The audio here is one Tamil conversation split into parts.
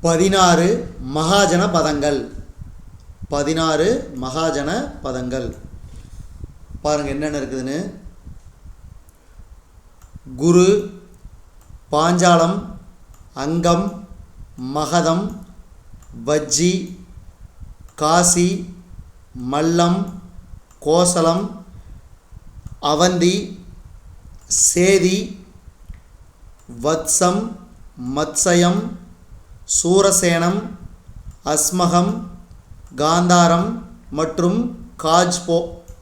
16 மகாஜன பதங்கள். 16 மகாஜன பதங்கள் பாருங்கள் என்னென்ன இருக்குதுன்னு. குரு, பாஞ்சாலம், அங்கம், மகதம், வஜ்ஜி, காசி, மல்லம், கோசலம், அவந்தி, சேதி, வத்சம், மத்சயம், சூரசேனம், அஸ்மகம், காந்தாரம் மற்றும்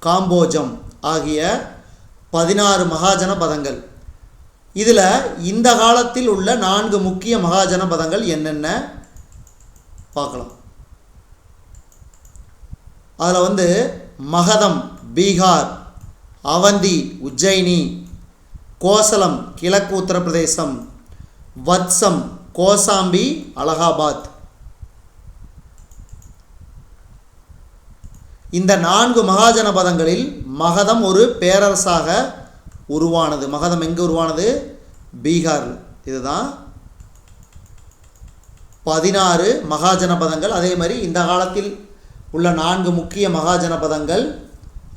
காம்போஜம் ஆகிய 16 மகாஜன பதங்கள். இதில் இந்த காலத்தில் உள்ள 4 முக்கிய மகாஜன பதங்கள் என்னென்ன பார்க்கலாம். அதில் மகதம் பீகார், அவந்தி உஜ்ஜயினி, கோசலம் கிழக்கு உத்தரப்பிரதேசம், வத்சம் கோசாம்பி அலகாபாத். இந்த 4 மகாஜன பதங்களில் மகதம் ஒரு பேரரசாக உருவானது. மகதம் எங்கே உருவானது? பீகார். இதுதான் 16 மகாஜன பதங்கள். அதே மாதிரி இந்த காலத்தில் உள்ள 4 முக்கிய மகாஜன பதங்கள்.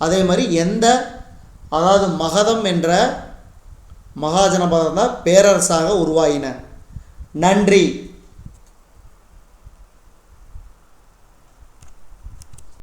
அதே மாதிரி அதாவது மகதம் என்ற மகாஜன பதம் தான் பேரரசாக உருவாயின. நன்றி.